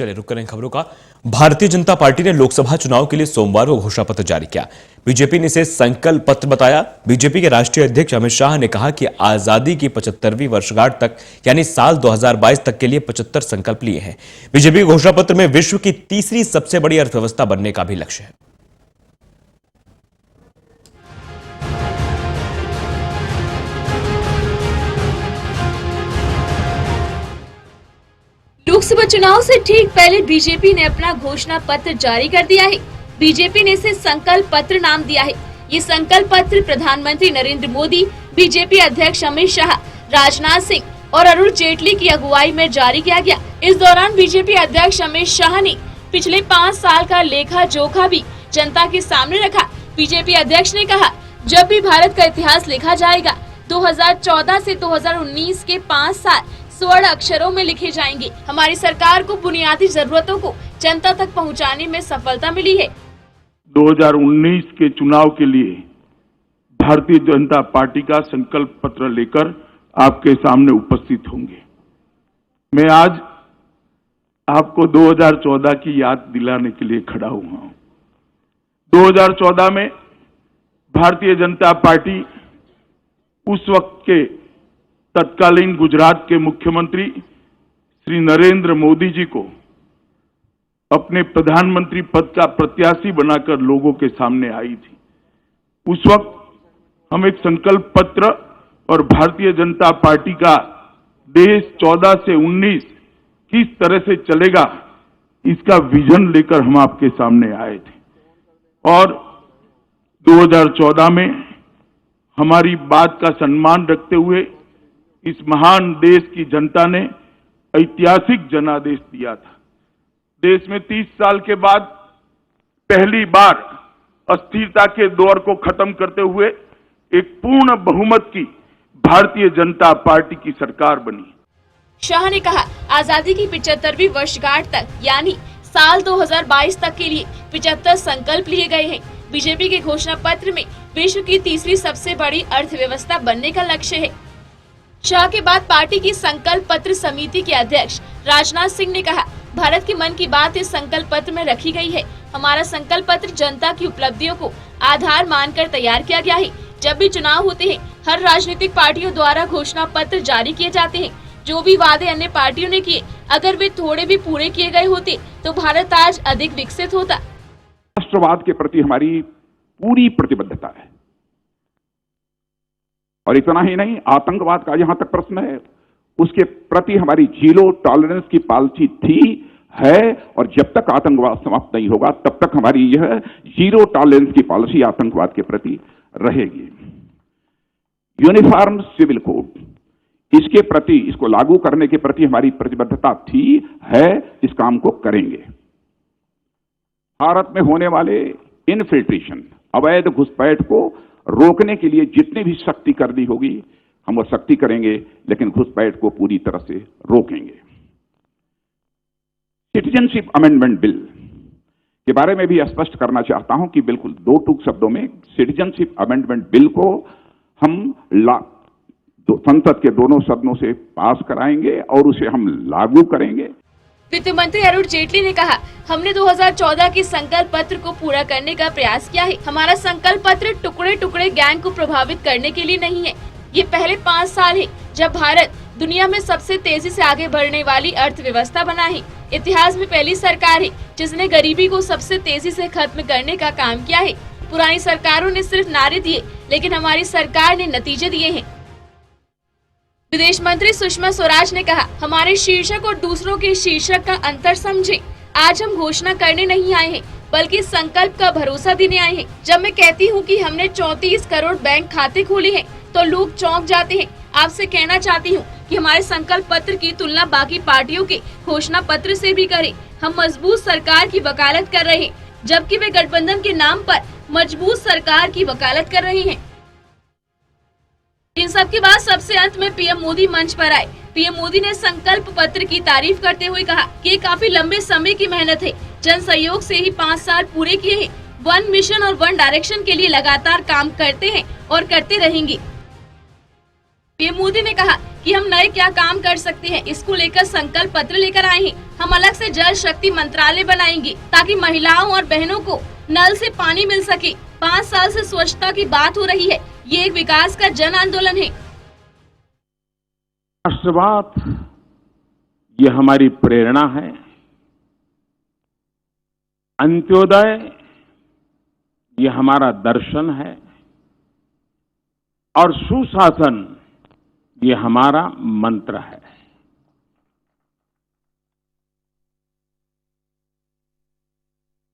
चलिए रुक करें खबरों का। भारतीय जनता पार्टी ने लोकसभा चुनाव के लिए सोमवार को घोषणा पत्र जारी किया। बीजेपी ने इसे संकल्प पत्र बताया। बीजेपी के राष्ट्रीय अध्यक्ष अमित शाह ने कहा कि आजादी की 75वीं वर्षगांठ तक यानी साल 2022 तक के लिए 75 संकल्प लिए हैं। बीजेपी के घोषणा पत्र में विश्व की तीसरी सबसे बड़ी अर्थव्यवस्था बनने का भी लक्ष्य है। लोकसभा चुनाव से ठीक पहले बीजेपी ने अपना घोषणा पत्र जारी कर दिया है। बीजेपी ने इसे संकल्प पत्र नाम दिया है। ये संकल्प पत्र प्रधानमंत्री नरेंद्र मोदी, बीजेपी अध्यक्ष अमित शाह, राजनाथ सिंह और अरुण जेटली की अगुवाई में जारी किया गया। इस दौरान बीजेपी अध्यक्ष अमित शाह ने पिछले 5 साल का लेखा जोखा भी जनता के सामने रखा। बीजेपी अध्यक्ष ने कहा, जब भी भारत का इतिहास लिखा जाएगा 2014 से 2019 के 5 साल स्वर्ण अक्षरों में लिखे जाएंगे। हमारी सरकार को बुनियादी जरूरतों को जनता तक पहुंचाने में सफलता मिली है। 2019 के चुनाव के लिए भारतीय जनता पार्टी का संकल्प पत्र लेकर आपके सामने उपस्थित होंगे। मैं आज आपको 2014 की याद दिलाने के लिए खड़ा हुआ हूं। 2014 में भारतीय जनता पार्टी उस वक्त के तत्कालीन गुजरात के मुख्यमंत्री श्री नरेंद्र मोदी जी को अपने प्रधानमंत्री पद का प्रत्याशी बनाकर लोगों के सामने आई थी। उस वक्त हम एक संकल्प पत्र और भारतीय जनता पार्टी का देश 14 से 19 किस तरह से चलेगा इसका विजन लेकर हम आपके सामने आए थे। और 2014 में हमारी बात का सम्मान रखते हुए इस महान देश की जनता ने ऐतिहासिक जनादेश दिया था। देश में 30 साल के बाद पहली बार अस्थिरता के दौर को खत्म करते हुए एक पूर्ण बहुमत की भारतीय जनता पार्टी की सरकार बनी। शाह ने कहा, आजादी की 75वीं वर्षगांठ तक यानी साल 2022 तक के लिए 75 संकल्प लिए गए हैं। बीजेपी के घोषणा पत्र में विश्व की तीसरी सबसे बड़ी अर्थव्यवस्था बनने का लक्ष्य है। शाह के बाद पार्टी की संकल्प पत्र समिति के अध्यक्ष राजनाथ सिंह ने कहा, भारत के मन की बात इस संकल्प पत्र में रखी गई है। हमारा संकल्प पत्र जनता की उपलब्धियों को आधार मानकर तैयार किया गया है। जब भी चुनाव होते हैं, हर राजनीतिक पार्टियों द्वारा घोषणा पत्र जारी किए जाते हैं। जो भी वादे अन्य पार्टियों ने किए, अगर वे थोड़े भी पूरे किए गए होते तो भारत आज अधिक विकसित होता। राष्ट्रवाद के प्रति हमारी पूरी प्रतिबद्धता है और इतना ही नहीं, आतंकवाद का जहां तक प्रश्न है उसके प्रति हमारी जीरो टॉलरेंस की पॉलिसी थी, है और जब तक आतंकवाद समाप्त नहीं होगा तब तक हमारी यह जीरो टॉलरेंस की पॉलिसी आतंकवाद के प्रति रहेगी। यूनिफॉर्म सिविल कोड, इसके प्रति, इसको लागू करने के प्रति हमारी प्रतिबद्धता थी, है, इस काम को करेंगे। भारत में होने वाले इनफिल्ट्रेशन, अवैध घुसपैठ को रोकने के लिए जितनी भी सख्ती करनी होगी हम वो सख्ती करेंगे, लेकिन घुसपैठ को पूरी तरह से रोकेंगे। सिटीजनशिप अमेंडमेंट बिल के बारे में भी स्पष्ट करना चाहता हूं कि बिल्कुल 2 टूक शब्दों में सिटीजनशिप अमेंडमेंट बिल को हम संसद के दोनों सदनों से पास कराएंगे और उसे हम लागू करेंगे। वित्त मंत्री अरुण जेटली ने कहा, हमने 2014 के संकल्प पत्र को पूरा करने का प्रयास किया है। हमारा संकल्प पत्र टुकड़े टुकड़े गैंग को प्रभावित करने के लिए नहीं है। ये पहले 5 साल है जब भारत दुनिया में सबसे तेजी से आगे बढ़ने वाली अर्थव्यवस्था बना है। इतिहास में पहली सरकार है जिसने गरीबी को सबसे तेजी से खत्म करने का काम किया है। पुरानी सरकारों ने सिर्फ नारे दिए, लेकिन हमारी सरकार ने नतीजे दिए हैं। विदेश मंत्री सुषमा स्वराज ने कहा, हमारे शीर्षक और दूसरों के शीर्षक का अंतर समझें। आज हम घोषणा करने नहीं आए हैं, बल्कि संकल्प का भरोसा देने आए हैं। जब मैं कहती हूँ कि हमने 34 करोड़ बैंक खाते खोले हैं, तो लोग चौंक जाते हैं। आपसे कहना चाहती हूँ कि हमारे संकल्प पत्र की तुलना बाकी पार्टियों के घोषणा पत्र से भी करें। हम मजबूत सरकार की वकालत कर रहे हैं, जबकि वे गठबंधन के नाम पर मजबूत सरकार की वकालत कर रहे हैं। इन सब के बाद सबसे अंत में पीएम मोदी मंच पर आए। पीएम मोदी ने संकल्प पत्र की तारीफ करते हुए कहा कि ये काफी लंबे समय की मेहनत है। जन सहयोग से ही 5 साल पूरे किए हैं। वन मिशन और वन डायरेक्शन के लिए लगातार काम करते हैं और करते रहेंगे। पीएम मोदी ने कहा कि हम नए क्या काम कर सकते हैं, इसको लेकर संकल्प पत्र लेकर आए हैं। हम अलग से जल शक्ति मंत्रालय बनाएंगे ताकि महिलाओं और बहनों को नल से पानी मिल सके। 5 साल से स्वच्छता की बात हो रही है, ये एक विकास का जन आंदोलन है। राष्ट्रवाद ये हमारी प्रेरणा है, अंत्योदय ये हमारा दर्शन है और सुशासन ये हमारा मंत्र है।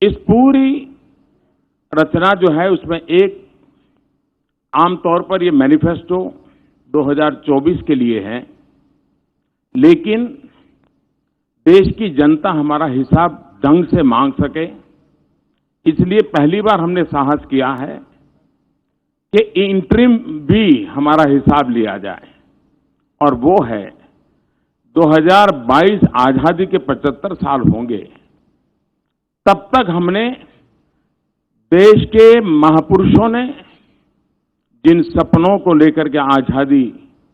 इस पूरी रचना जो है उसमें एक आमतौर पर ये मैनिफेस्टो 2024 के लिए है, लेकिन देश की जनता हमारा हिसाब ढंग से मांग सके, इसलिए पहली बार हमने साहस किया है कि इंटरिम भी हमारा हिसाब लिया जाए, और वो है 2022 आजादी के 75 साल होंगे, तब तक हमने देश के महापुरुषों ने जिन सपनों को लेकर के आजादी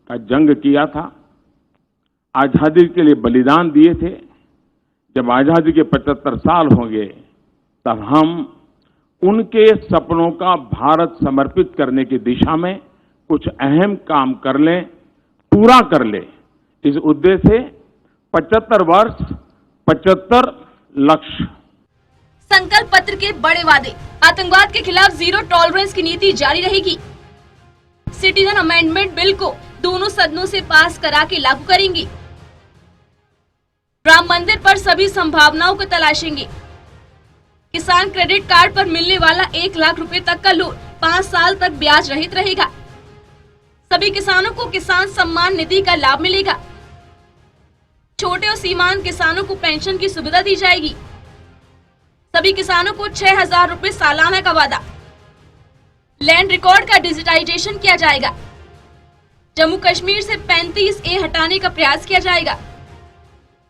का जंग किया था, आजादी के लिए बलिदान दिए थे, जब आजादी के 75 साल होंगे तब हम उनके सपनों का भारत समर्पित करने की दिशा में कुछ अहम काम कर लें, पूरा कर ले। इस उद्देश्य से 75 वर्ष 75 लक्ष्य। संकल्प पत्र के बड़े वादे। आतंकवाद के खिलाफ जीरो टॉलरेंस की नीति जारी रहेगी। सिटीजन अमेंडमेंट बिल को दोनों सदनों से पास करा के लागू करेंगी। राम मंदिर पर सभी संभावनाओं को तलाशेंगे। किसान क्रेडिट कार्ड पर मिलने वाला 1 लाख रुपए तक का लोन 5 साल तक ब्याज रहित रहेगा। सभी किसानों को किसान सम्मान निधि का लाभ मिलेगा। छोटे और सीमांत किसानों को पेंशन की सुविधा दी जाएगी। सभी किसानों को 6,000 रुपए सालाना का वादा। लैंड रिकॉर्ड का डिजिटाइजेशन किया जाएगा। जम्मू कश्मीर से 35A हटाने का प्रयास किया जाएगा।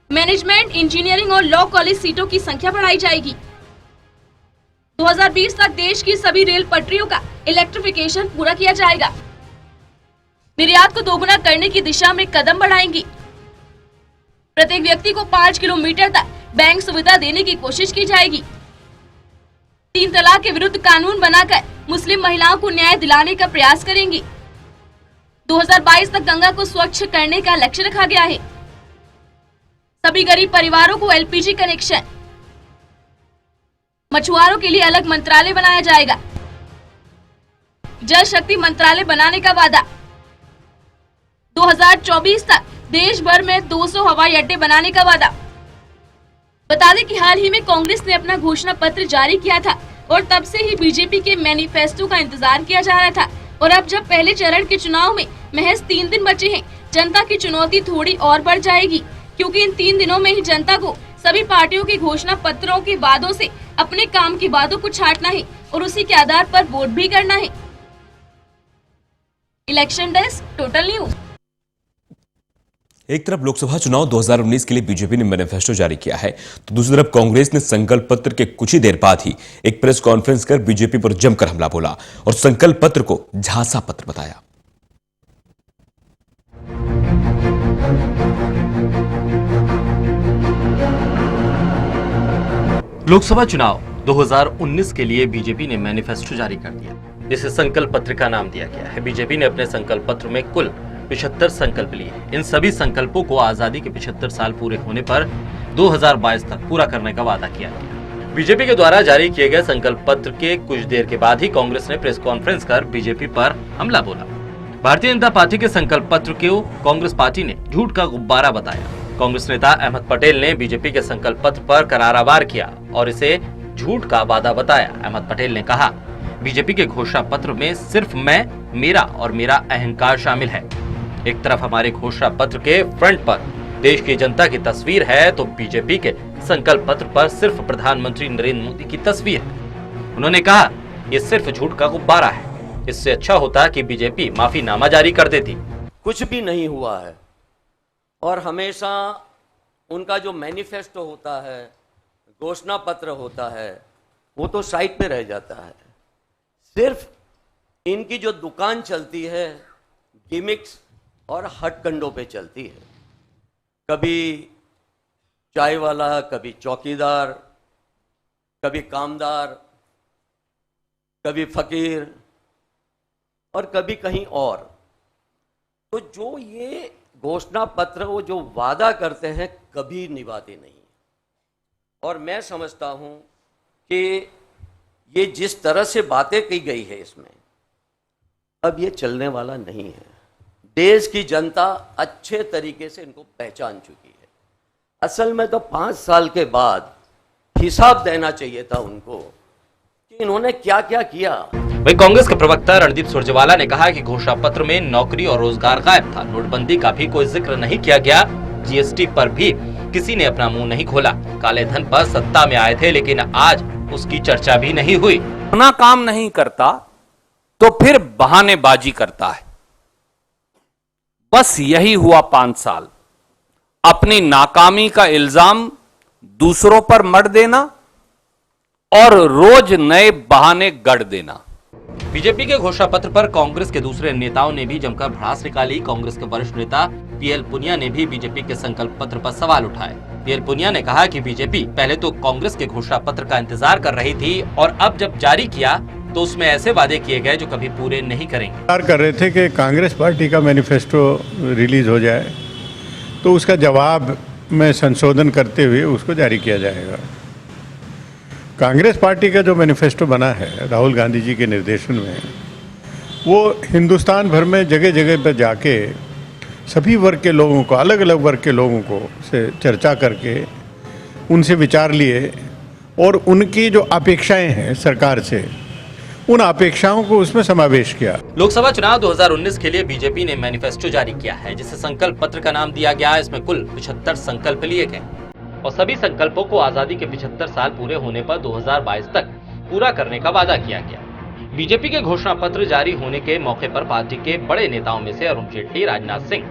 मैनेजमेंट, इंजीनियरिंग और लॉ कॉलेज सीटों की संख्या बढ़ाई जाएगी। 2020 तक देश की सभी रेल पटरियों का इलेक्ट्रिफिकेशन पूरा किया जाएगा। निर्यात को दोगुना करने की दिशा में कदम बढ़ाएंगी। प्रत्येक व्यक्ति को 5 किलोमीटर तक बैंक सुविधा देने की कोशिश की जाएगी। 3 तलाक के विरुद्ध कानून बनाकर मुस्लिम महिलाओं को न्याय दिलाने का प्रयास करेंगी। 2022 तक गंगा को स्वच्छ करने का लक्ष्य रखा गया है। सभी गरीब परिवारों को LPG कनेक्शन। मछुआरों के लिए अलग मंत्रालय बनाया जाएगा। जल शक्ति मंत्रालय बनाने का वादा। 2024 तक देश भर में 200 हवाई अड्डे बनाने का वादा। बता दें कि हाल ही में कांग्रेस ने अपना घोषणा पत्र जारी किया था और तब से ही बीजेपी के मैनिफेस्टो का इंतजार किया जा रहा था। और अब जब पहले चरण के चुनाव में महज 3 दिन बचे हैं, जनता की चुनौती थोड़ी और बढ़ जाएगी, क्योंकि इन 3 दिनों में ही जनता को सभी पार्टियों के घोषणा पत्रों के वादों से अपने काम के वादों को छांटना है और उसी के आधार पर वोट भी करना है। Election desk, total news. एक तरफ लोकसभा चुनाव 2019 के लिए बीजेपी ने मैनिफेस्टो जारी किया है, तो दूसरी तरफ कांग्रेस ने संकल्प पत्र के कुछ ही देर बाद ही एक प्रेस कॉन्फ्रेंस कर बीजेपी पर जमकर हमला बोला और संकल्प पत्र को झांसा पत्र बताया। लोकसभा चुनाव 2019 के लिए बीजेपी ने मैनिफेस्टो जारी कर दिया, जिसे संकल्प पत्र का नाम दिया गया है। बीजेपी ने अपने संकल्प पत्र में कुल 75 संकल्प लिए। इन सभी संकल्पों को आजादी के 75 साल पूरे होने पर 2022 तक पूरा करने का वादा किया गया। बीजेपी के द्वारा जारी किए गए संकल्प पत्र के कुछ देर के बाद ही कांग्रेस ने प्रेस कॉन्फ्रेंस कर बीजेपी पर हमला बोला। भारतीय जनता पार्टी के संकल्प पत्र को कांग्रेस पार्टी ने झूठ का गुब्बारा बताया। कांग्रेस नेता अहमद पटेल ने बीजेपी के संकल्प पत्र पर करारा वार किया और इसे झूठ का वादा बताया। अहमद पटेल ने कहा, बीजेपी के घोषणा पत्र में सिर्फ मैं, मेरा और मेरा अहंकार शामिल है। एक तरफ हमारे घोषणा पत्र के फ्रंट पर देश की जनता की तस्वीर है, तो बीजेपी के संकल्प पत्र पर सिर्फ प्रधानमंत्री नरेंद्र मोदी की तस्वीर है। उन्होंने कहा, ये सिर्फ झूठ का गुब्बारा है। इससे अच्छा होता कि बीजेपी माफीनामा जारी कर देती। कुछ भी नहीं हुआ है और हमेशा उनका जो मैनिफेस्टो होता है, घोषणा पत्र होता है, वो तो साइड पे रह जाता है। सिर्फ इनकी जो दुकान चलती है गिमिक्स और हथकंडों पे चलती है। कभी चाय वाला, कभी चौकीदार, कभी कामदार, कभी फकीर और कभी कहीं और। तो जो ये घोषणा पत्र वो जो वादा करते हैं कभी निभाते नहीं। और मैं समझता हूं कि ये जिस तरह से बातें की गई है इसमें, अब ये चलने वाला नहीं है। देश की जनता अच्छे तरीके से इनको पहचान चुकी है। असल में तो 5 साल के बाद हिसाब देना चाहिए था उनको कि इन्होंने क्या क्या किया। वहीं कांग्रेस के प्रवक्ता रणदीप सुरजेवाला ने कहा कि घोषणा पत्र में नौकरी और रोजगार गायब था, नोटबंदी का भी कोई जिक्र नहीं किया गया, जीएसटी पर भी किसी ने अपना मुंह नहीं खोला, काले धन पर सत्ता में आए थे लेकिन आज उसकी चर्चा भी नहीं हुई। अपना काम नहीं करता तो फिर बहानेबाजी करता है। बस यही हुआ 5 साल, अपनी नाकामी का इल्जाम दूसरों पर मढ़ देना और रोज नए बहाने गढ़ देना। बीजेपी के घोषणा पत्र पर कांग्रेस के दूसरे नेताओं ने भी जमकर भड़ास निकाली। कांग्रेस के वरिष्ठ नेता पीएल पुनिया ने भी बीजेपी के संकल्प पत्र पर सवाल उठाए। पीएल पुनिया ने कहा कि बीजेपी पहले तो कांग्रेस के घोषणा पत्र का इंतजार कर रही थी और अब जब जारी किया तो उसमें ऐसे वादे किए गए जो कभी पूरे नहीं करेंगे। कर रहे थे कि कांग्रेस पार्टी का मैनिफेस्टो रिलीज हो जाए तो उसका जवाब में संशोधन करते हुए उसको जारी किया जाएगा। कांग्रेस पार्टी का जो मैनिफेस्टो बना है राहुल गांधी जी के निर्देशन में, वो हिंदुस्तान भर में जगह जगह पर जाके सभी वर्ग के लोगों को, अलग अलग वर्ग के लोगों को से चर्चा करके उनसे विचार लिए और उनकी जो अपेक्षाएं हैं सरकार से, उन अपेक्षाओं को उसमें समावेश किया। लोकसभा चुनाव 2019 के लिए बीजेपी ने मैनिफेस्टो जारी किया है जिसे संकल्प पत्र का नाम दिया गया। इसमें कुल 75 संकल्प लिए गए और सभी संकल्पों को आजादी के 75 साल पूरे होने पर 2022 तक पूरा करने का वादा किया गया। बीजेपी के घोषणा पत्र जारी होने के मौके पर पार्टी के बड़े नेताओं में से अरुण जेटली, राजनाथ सिंह,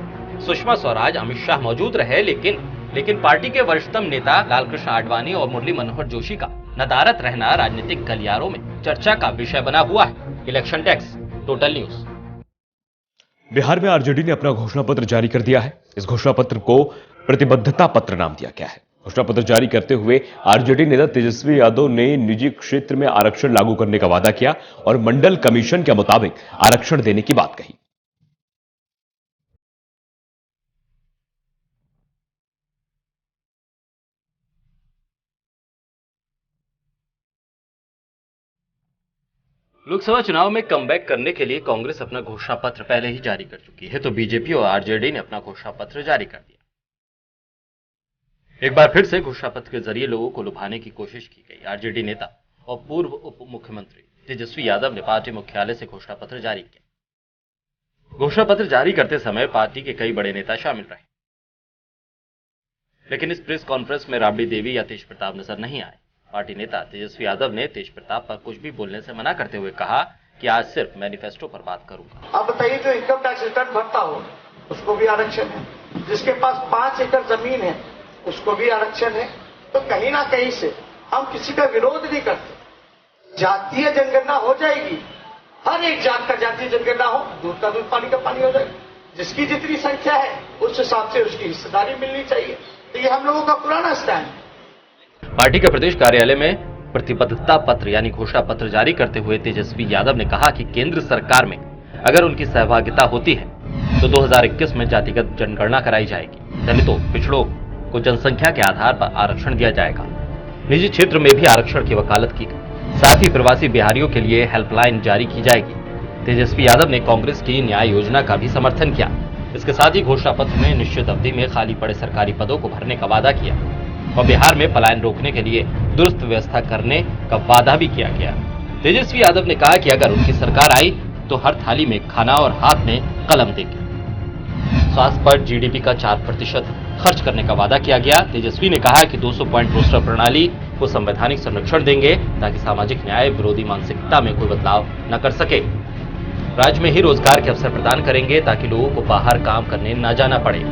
सुषमा स्वराज, अमित शाह मौजूद रहे, लेकिन पार्टी के वरिष्ठतम नेता लालकृष्ण आडवाणी और मुरली मनोहर जोशी का नदारत रहना राजनीतिक गलियारों में चर्चा का विषय बना हुआ है। Election desk, total news. Bihar में आरजेडी ने अपना घोषणा पत्र जारी कर दिया है। इस घोषणा पत्र को प्रतिबद्धता पत्र नाम दिया गया है। घोषणा पत्र जारी करते हुए आरजेडी नेता तेजस्वी यादव ने निजी क्षेत्र में आरक्षण लागू करने का वादा किया और मंडल कमीशन के मुताबिक आरक्षण देने की बात कही। लोकसभा चुनाव में कमबैक करने के लिए कांग्रेस अपना घोषणा पत्र पहले ही जारी कर चुकी है, तो बीजेपी और आरजेडी ने अपना घोषणा पत्र जारी कर दिया। एक बार फिर से घोषणा पत्र के जरिए लोगों को लुभाने की कोशिश की गई। आरजेडी नेता और पूर्व उप मुख्यमंत्री तेजस्वी यादव ने पार्टी मुख्यालय से घोषणा पत्र जारी किया। घोषणा पत्र जारी करते समय पार्टी के कई बड़े नेता शामिल रहे, लेकिन इस प्रेस कॉन्फ्रेंस में राबड़ी देवी या तेज प्रताप नजर नहीं आए। पार्टी नेता तेजस्वी यादव ने तेज प्रताप पर कुछ भी बोलने से मना करते हुए कहा कि आज सिर्फ मैनिफेस्टो पर बात करूंगा। आप बताइए, जो इनकम टैक्स रिटर्न भरता हो उसको भी आरक्षण है, जिसके पास 5 एकड़ जमीन है उसको भी आरक्षण है। तो कहीं ना कहीं से हम किसी का विरोध नहीं करते। जातीय जनगणना हो जाएगी, हर एक जात का जातीय जनगणना हो, दूध का दूध पानी का पानी हो जाएगा। जिसकी जितनी संख्या है उस हिसाब से उसकी हिस्सेदारी मिलनी चाहिए। तो ये हम लोगों का पुराना स्टैंड है। पार्टी के प्रदेश कार्यालय में प्रतिबद्धता पत्र यानी घोषणा पत्र जारी करते हुए तेजस्वी यादव ने कहा कि केंद्र सरकार में अगर उनकी सहभागिता होती है तो 2021 में जातिगत जनगणना कराई जाएगी। दलितों, पिछड़ों को जनसंख्या के आधार पर आरक्षण दिया जाएगा। निजी क्षेत्र में भी आरक्षण की वकालत की गई। साथ ही प्रवासी बिहारियों के लिए हेल्पलाइन जारी की जाएगी। तेजस्वी यादव ने कांग्रेस की न्याय योजना का भी समर्थन किया। इसके साथ ही घोषणा पत्र में निश्चित अवधि में खाली पड़े सरकारी पदों को भरने का वादा किया और बिहार में पलायन रोकने के लिए दुरुस्त व्यवस्था करने का वादा भी किया गया। तेजस्वी यादव ने कहा कि अगर उनकी सरकार आई तो हर थाली में खाना और हाथ में कलम देगी। स्वास्थ्य पर जीडीपी का 4% खर्च करने का वादा किया गया। तेजस्वी ने कहा कि 200 पॉइंट रोस्टर प्रणाली को संवैधानिक संरक्षण देंगे ताकि सामाजिक न्याय विरोधी मानसिकता में कोई बदलाव न कर सके। राज्य में ही रोजगार के अवसर प्रदान करेंगे ताकि लोगों को बाहर काम करने न जाना पड़े।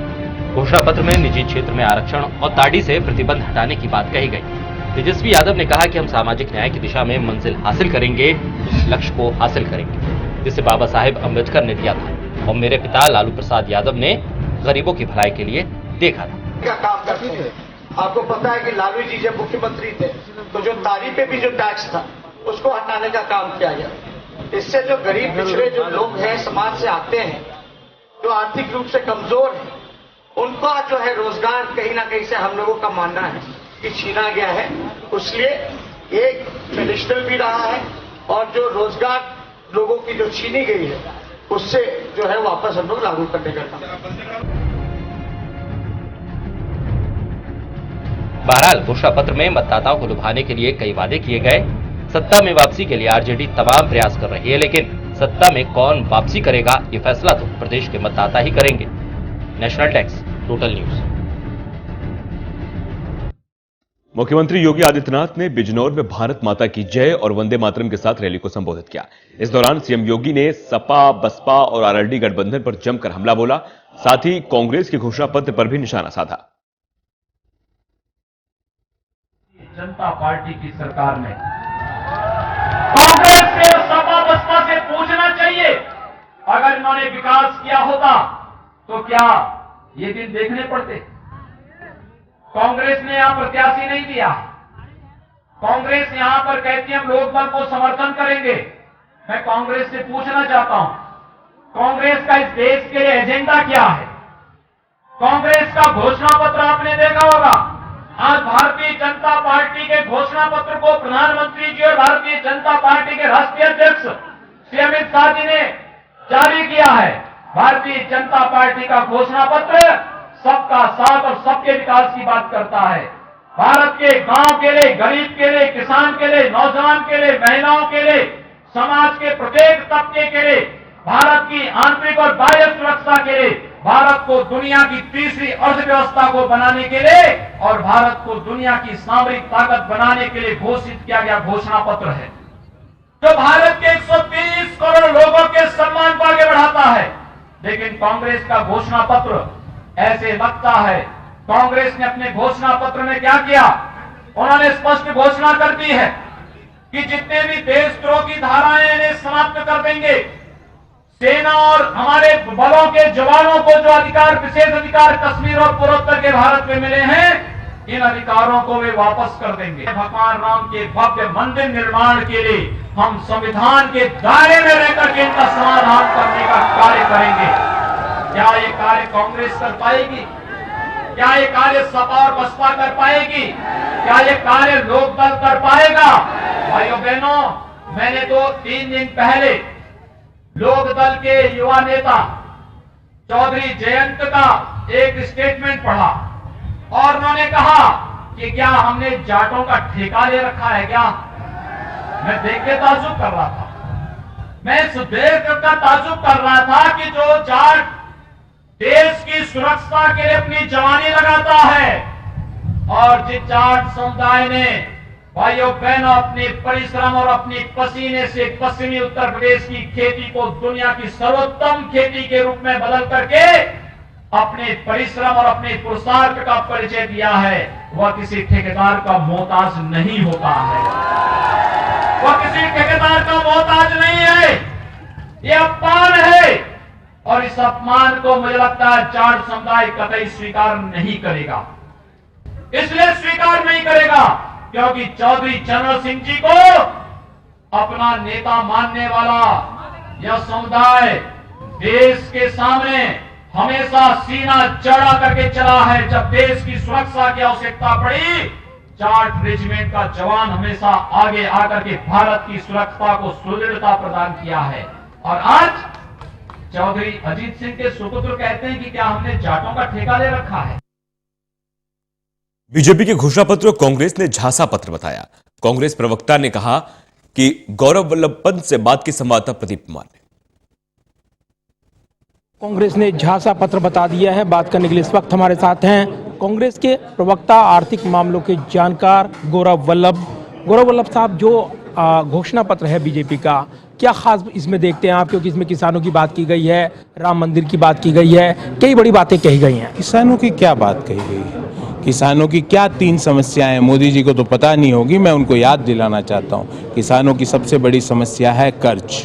घोषणा पत्र में निजी क्षेत्र में आरक्षण और ताड़ी से प्रतिबंध हटाने की बात कही गई। तेजस्वी यादव ने कहा कि हम सामाजिक न्याय की दिशा में मंजिल हासिल करेंगे, उस लक्ष्य को हासिल करेंगे जिसे बाबा साहेब अम्बेडकर ने दिया था और मेरे पिता लालू प्रसाद यादव ने गरीबों की भलाई के लिए देखा था। का काम करते हैं। आपको पता है कि लालू जी जब मुख्यमंत्री थे तो जो तारी पे भी जो टैक्स था उसको हटाने का काम किया गया। इससे जो गरीब पिछड़े जो लोग हैं, समाज से आते हैं, जो आर्थिक रूप से कमजोर हैं, उनका जो है रोजगार कहीं ना कहीं से हम लोगों का मानना है कि छीना गया है। इसलिए एक ट्रेडिशनल भी रहा है और जो रोजगार लोगों की जो छीनी गई है उससे जो है वापस हम लोग लागू करने का काम। बहरहाल घोषणा पत्र में मतदाताओं को लुभाने के लिए कई वादे किए गए। सत्ता में वापसी के लिए आरजेडी तमाम प्रयास कर रही है, लेकिन सत्ता में कौन वापसी करेगा ये फैसला तो प्रदेश के मतदाता ही करेंगे। National desk, total news. मुख्यमंत्री योगी आदित्यनाथ ने बिजनौर में भारत माता की जय और वंदे मातरम के साथ रैली को संबोधित किया। इस दौरान सीएम योगी ने सपा, बसपा और आरएलडी गठबंधन पर जमकर हमला बोला, साथ ही कांग्रेस के घोषणा पत्र पर भी निशाना साधा। जनता पार्टी की सरकार ने कांग्रेस से और सपा बसपा से पूछना चाहिए, अगर इन्होंने विकास किया होता तो क्या ये दिन देखने पड़ते? कांग्रेस ने यहां प्रत्याशी नहीं दिया। कांग्रेस यहां पर कहती है हम लोकदल को समर्थन करेंगे। मैं कांग्रेस से पूछना चाहता हूं, कांग्रेस का इस देश के लिए एजेंडा क्या है? कांग्रेस का घोषणा पत्र आपने देखा होगा। आज भारतीय जनता पार्टी के घोषणा पत्र को प्रधानमंत्री जी और भारतीय जनता पार्टी के राष्ट्रीय अध्यक्ष श्री अमित शाह जी ने जारी किया है। भारतीय जनता पार्टी का घोषणा पत्र सबका साथ और सबके विकास की बात करता है। भारत के गांव के लिए, गरीब के लिए, किसान के लिए, नौजवान के लिए, महिलाओं के लिए, समाज के प्रत्येक तबके के लिए, भारत की आंतरिक और बाह्य सुरक्षा के लिए, भारत को दुनिया की तीसरी अर्थव्यवस्था को बनाने के लिए और भारत को दुनिया की सामरिक ताकत बनाने के लिए घोषित किया गया घोषणा पत्र है, जो भारत के 130 करोड़ लोगों के सम्मान को आगे बढ़ाता है। लेकिन कांग्रेस का घोषणा पत्र ऐसे लगता है, कांग्रेस ने अपने घोषणा पत्र में क्या किया? उन्होंने स्पष्ट घोषणा कर दी है कि जितने भी देशद्रोह की धाराएं इन्हें समाप्त कर देंगे। सेना और हमारे बलों के जवानों को जो अधिकार, विशेष अधिकार कश्मीर और पूर्वोत्तर के भारत में मिले हैं, इन अधिकारों को वे वापस कर देंगे। भगवान राम के भव्य मंदिर निर्माण के लिए हम संविधान के दायरे में रहकर के इनका समाधान करने का कार्य करेंगे। क्या ये कार्य कांग्रेस कर पाएगी? क्या ये कार्य सपा और बसपा कर पाएगी? क्या ये कार्य लोकदल कर पाएगा? भाइयों बहनों, मैंने तो 3 दिन पहले लोकदल के युवा नेता चौधरी जयंत का एक स्टेटमेंट पढ़ा और उन्होंने कहा कि क्या हमने जाटों का ठेका ले रखा है क्या? मैं देख के ताज्जुब कर रहा था। मैं इस देख कर ताज्जुब कर रहा था कि जो जाट देश की सुरक्षा के लिए अपनी जवानी लगाता है और जिस जाट समुदाय ने भाइयों बहनों अपने परिश्रम और अपनी पसीने से पश्चिमी उत्तर प्रदेश की खेती को दुनिया की सर्वोत्तम खेती के रूप में बदल करके अपने परिश्रम और अपने पुरुषार्थ का परिचय दिया है, वह किसी ठेकेदार का मोहताज नहीं होता है। वह किसी ठेकेदार का मोहताज नहीं है। ये अपमान है और इस अपमान को मुझे लगता है जाट समुदाय कतई स्वीकार नहीं करेगा। इसलिए स्वीकार नहीं करेगा क्योंकि चौधरी चरण सिंह जी को अपना नेता मानने वाला यह समुदाय देश के सामने हमेशा सीना चढ़ा करके चला है। जब देश की सुरक्षा की आवश्यकता पड़ी, जाट रेजिमेंट का जवान हमेशा आगे आकर के भारत की सुरक्षा को सुदृढ़ता प्रदान किया है। और आज चौधरी अजीत सिंह के सुपुत्र कहते हैं कि क्या हमने जाटों का ठेका ले रखा है? बीजेपी के घोषणा पत्र को कांग्रेस ने झांसा पत्र बताया। कांग्रेस प्रवक्ता ने कहा कि गौरव वल्लभ पंत से बात की संवाददाता प्रदीप कुमार ने। कांग्रेस ने झांसा पत्र बता दिया है। बात करने के लिए इस वक्त हमारे साथ हैं कांग्रेस के प्रवक्ता, आर्थिक मामलों के जानकार गौरव वल्लभ साहब, जो घोषणा पत्र है बीजेपी का, क्या खास इसमें देखते हैं आप? क्योंकि इसमें किसानों की बात की गई है, राम मंदिर की बात की गई है, कई बड़ी बातें कही गई हैं। किसानों की क्या बात कही गई है? किसानों की क्या 3 समस्याएं हैं? मोदी जी को तो पता नहीं होगी, मैं उनको याद दिलाना चाहता हूं। किसानों की सबसे बड़ी समस्या है कर्ज।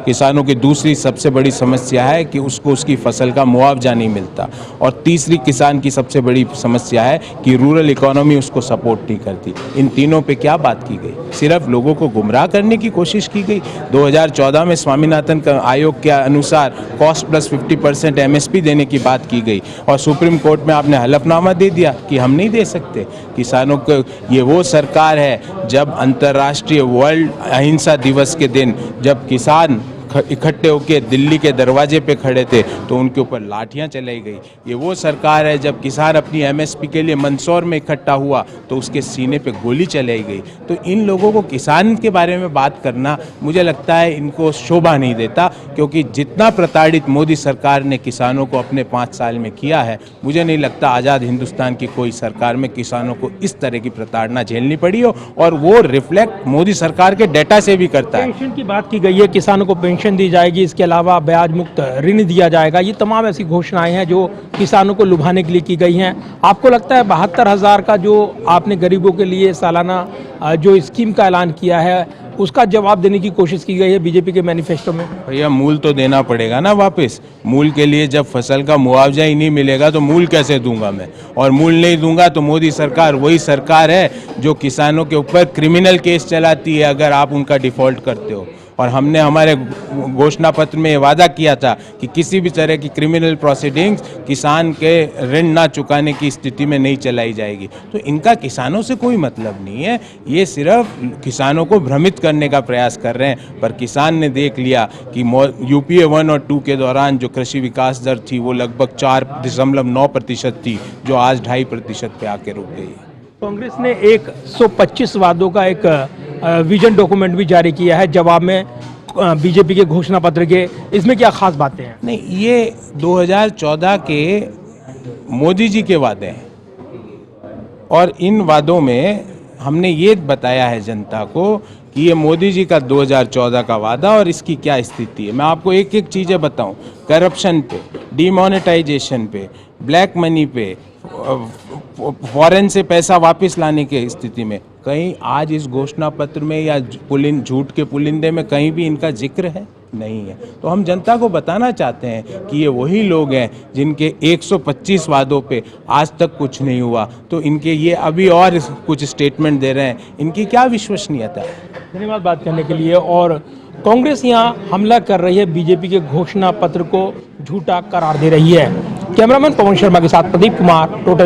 किसानों की दूसरी सबसे बड़ी समस्या है कि उसको उसकी फसल का मुआवजा नहीं मिलता, और तीसरी किसान की सबसे बड़ी समस्या है कि रूरल इकोनॉमी उसको सपोर्ट नहीं करती। इन तीनों पे क्या बात की गई? सिर्फ लोगों को गुमराह करने की कोशिश की गई। 2014 में स्वामीनाथन आयोग के अनुसार कॉस्ट प्लस 50% MSP देने की बात की गई, और सुप्रीम कोर्ट में आपने हलफनामा दे दिया कि हम नहीं दे सकते किसानों को। ये वो सरकार है जब अंतर्राष्ट्रीय वर्ल्ड अहिंसा दिवस के दिन जब किसान इकट्ठे होकर दिल्ली के दरवाजे पे खड़े थे तो उनके ऊपर लाठियां चलाई गई। ये वो सरकार है जब किसान अपनी MSP के लिए मंदसौर में इकट्ठा हुआ तो उसके सीने पे गोली चलाई गई। तो इन लोगों को किसान के बारे में बात करना मुझे लगता है इनको शोभा नहीं देता, क्योंकि जितना प्रताड़ित मोदी सरकार ने किसानों को अपने 5 साल में किया है, मुझे नहीं लगता आज़ाद हिंदुस्तान की कोई सरकार में किसानों को इस तरह की प्रताड़ना झेलनी पड़ी हो, और वो रिफ्लेक्ट मोदी सरकार के डेटा से भी करता है। पेंशन की बात की गई है, किसानों को पेंशन दी जाएगी, इसके अलावा ब्याज मुक्त ऋण दिया जाएगा। ये तमाम ऐसी घोषणाएं हैं जो किसानों को लुभाने के लिए की गई हैं। आपको लगता है 72,000 का जो आपने गरीबों के लिए सालाना जो स्कीम का ऐलान किया है उसका जवाब देने की कोशिश की गई है बीजेपी के मैनिफेस्टो में? भैया मूल तो देना पड़ेगा ना वापस। मूल के लिए जब फसल का मुआवजा ही नहीं मिलेगा तो मूल कैसे दूंगा मैं? और मूल नहीं दूंगा तो मोदी सरकार वही सरकार है जो किसानों के ऊपर क्रिमिनल केस चलाती है अगर आप उनका डिफॉल्ट करते हो। और हमने हमारे घोषणा पत्र में वादा किया था कि किसी भी तरह की क्रिमिनल प्रोसीडिंग्स किसान के ऋण ना चुकाने की स्थिति में नहीं चलाई जाएगी। तो इनका किसानों से कोई मतलब नहीं है, ये सिर्फ किसानों को भ्रमित करने का प्रयास कर रहे हैं। पर किसान ने देख लिया कि UPA 1 और 2 के दौरान जो कृषि विकास दर थी वो लगभग 4.9% थी, जो आज 2.5% पे आके रुक गई है। कांग्रेस ने 125 वादों का एक विजन डॉक्यूमेंट भी जारी किया है जवाब में बीजेपी के घोषणा पत्र के। इसमें क्या खास बातें हैं? नहीं, ये 2014 के मोदी जी के वादे हैं, और इन वादों में हमने ये बताया है जनता को कि ये मोदी जी का 2014 का वादा और इसकी क्या स्थिति है। मैं आपको एक एक चीज़ें बताऊं, करप्शन पे, डिमोनेटाइजेशन पे, ब्लैक मनी पे, फॉरेन से पैसा वापस लाने की स्थिति में कहीं आज इस घोषणा पत्र में या झूठ के पुलिंदे में कहीं भी इनका जिक्र है? नहीं है। तो हम जनता को बताना चाहते हैं कि ये वही लोग हैं जिनके 125 वादों पे आज तक कुछ नहीं हुआ, तो इनके ये अभी और कुछ स्टेटमेंट दे रहे हैं, इनकी क्या विश्वसनीयता है? धन्यवाद बात करने के लिए। और कांग्रेस यहाँ हमला कर रही है, बीजेपी के घोषणा पत्र को झूठा करार दे रही है। कैमरामैन पवन शर्मा के साथ प्रदीप कुमार, टोटल।